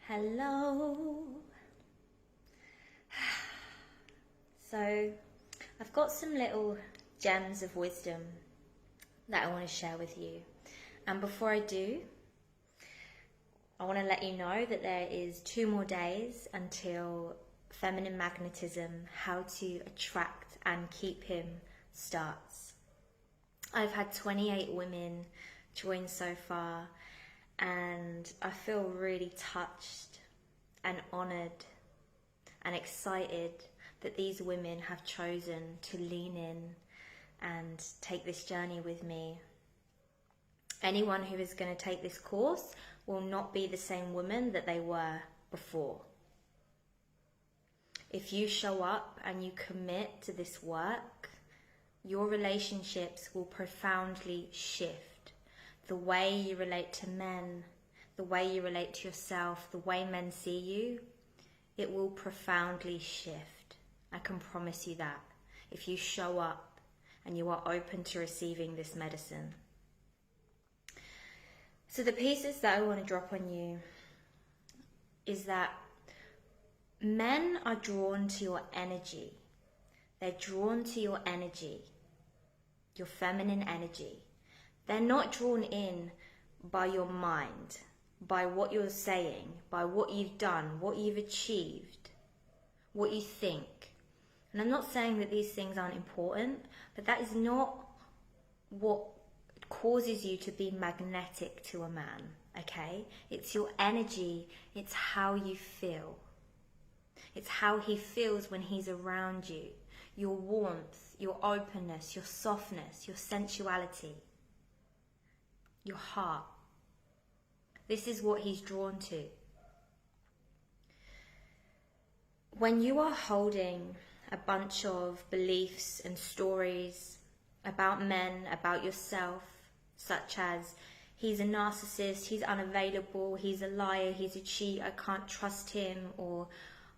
Hello. So, I've got some little gems of wisdom that I want to share with you. And before I do, I want to let you know that there is 2 more days until Feminine Magnetism, How to Attract and Keep Him starts. I've had 28 women join so far, and I feel really touched and honoured and excited that these women have chosen to lean in and take this journey with me. Anyone who is going to take this course will not be the same woman that they were before. If you show up and you commit to this work, your relationships will profoundly shift. The way you relate to men, the way you relate to yourself, the way men see you, it will profoundly shift. I can promise you that, if you show up and you are open to receiving this medicine. So the pieces that I want to drop on you is that men are drawn to your energy. They're drawn to your energy, your feminine energy. They're not drawn in by your mind, by what you're saying, by what you've done, what you've achieved, what you think. And I'm not saying that these things aren't important, but that is not what causes you to be magnetic to a man, okay? It's your energy, it's how you feel. It's how he feels when he's around you. Your warmth, your openness, your softness, your sensuality, your heart. This is what he's drawn to. When you are holding a bunch of beliefs and stories about men, about yourself, such as he's a narcissist, he's unavailable, he's a liar, he's a cheat, I can't trust him, or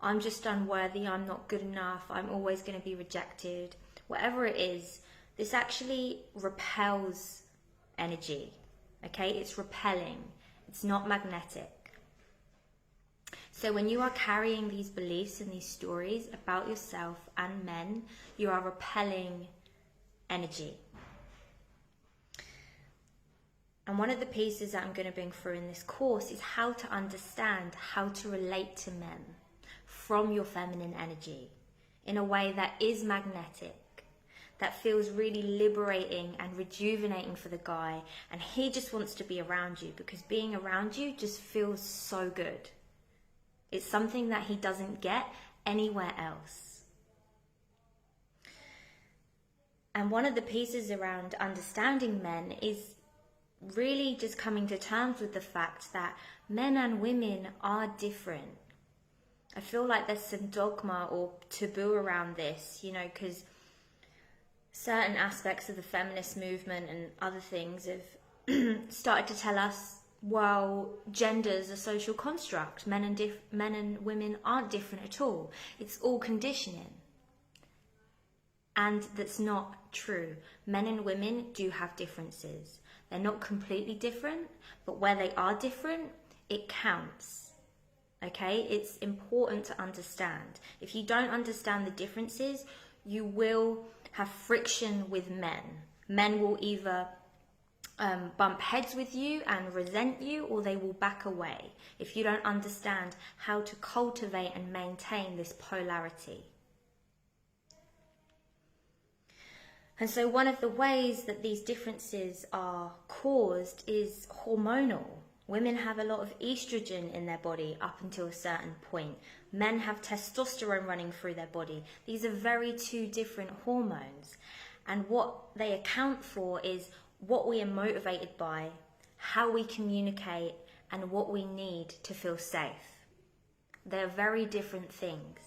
I'm just unworthy, I'm not good enough, I'm always going to be rejected, whatever it is, this actually repels energy, okay? It's repelling, it's not magnetic. So when you are carrying these beliefs and these stories about yourself and men, you are repelling energy. And one of the pieces that I'm going to bring through in this course is how to understand how to relate to men from your feminine energy in a way that is magnetic, that feels really liberating and rejuvenating for the guy, and he just wants to be around you because being around you just feels so good. It's something that he doesn't get anywhere else. And one of the pieces around understanding men is really just coming to terms with the fact that men and women are different. I feel like there's some dogma or taboo around this, you know, because certain aspects of the feminist movement and other things have started to tell us, well, gender's a social construct. Men and women aren't different at all. It's all conditioning. And that's not true. Men and women do have differences. They're not completely different, but where they are different, it counts. Okay? It's important to understand. If you don't understand the differences, you will have friction with men. Men will either bump heads with you and resent you, or they will back away if you don't understand how to cultivate and maintain this polarity. And so one of the ways that these differences are caused is hormonal. Women have a lot of estrogen in their body up until a certain point. Men have testosterone running through their body. These are very 2 different hormones. And what they account for is what we are motivated by, how we communicate, and what we need to feel safe. They're very different things.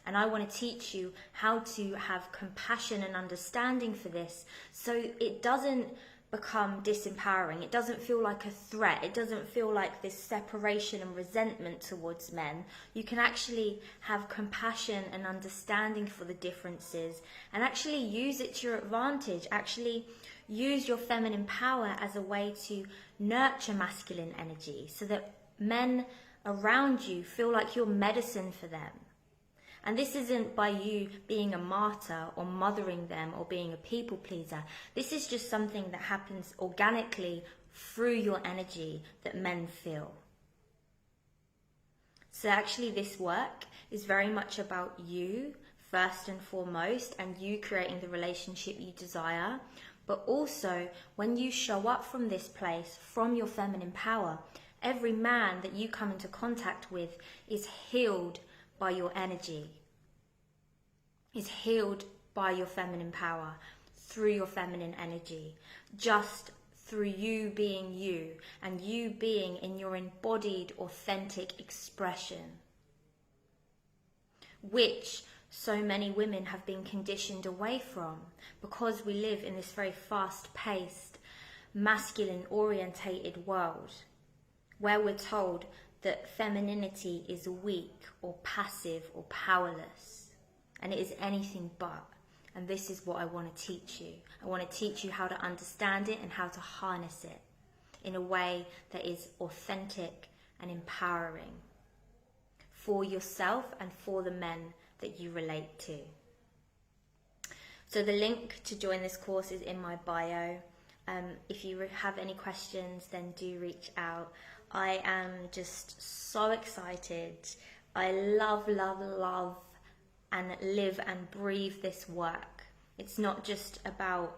And I want to teach you how to have compassion and understanding for this so it doesn't become disempowering. It doesn't feel like a threat. It doesn't feel like this separation and resentment towards men. You can actually have compassion and understanding for the differences and actually use it to your advantage. Actually use your feminine power as a way to nurture masculine energy so that men around you feel like you're medicine for them. And this isn't by you being a martyr or mothering them or being a people pleaser. This is just something that happens organically through your energy that men feel. So actually this work is very much about you first and foremost, and you creating the relationship you desire. But also when you show up from this place, from your feminine power, every man that you come into contact with is healed by your energy, is healed by your feminine power, through your feminine energy, just through you being you and you being in your embodied, authentic expression, which so many women have been conditioned away from because we live in this very fast-paced, masculine-orientated world where we're told that femininity is weak or passive or powerless, and it is anything but. And this is what I want to teach you. I want to teach you how to understand it and how to harness it in a way that is authentic and empowering for yourself and for the men that you relate to. So the link to join this course is in my bio. If you have any questions, then do reach out. I am just so excited. I love, love, love and live and breathe this work. It's not just about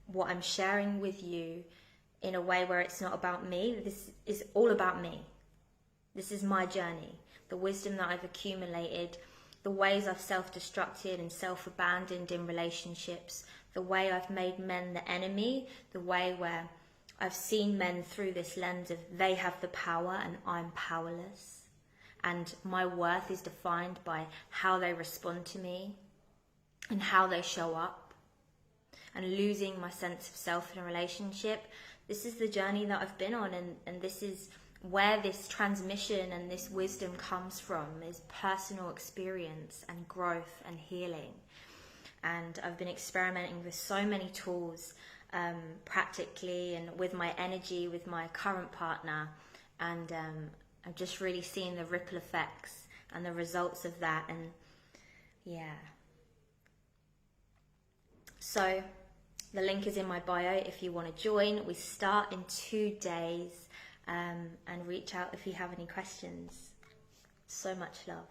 what I'm sharing with you in a way where it's not about me. This is all about me. This is my journey, the wisdom that I've accumulated, the ways I've self-destructed and self-abandoned in relationships, the way I've made men the enemy, the way where I've seen men through this lens of they have the power and I'm powerless. And my worth is defined by how they respond to me and how they show up. And losing my sense of self in a relationship, this is the journey that I've been on, and this is where this transmission and this wisdom comes from, is personal experience and growth and healing. And I've been experimenting with so many tools practically and with my energy, with my current partner, and I've just really seen the ripple effects and the results of that. And yeah, so the link is in my bio if you want to join. We start in 2 days, and reach out if you have any questions. So much love.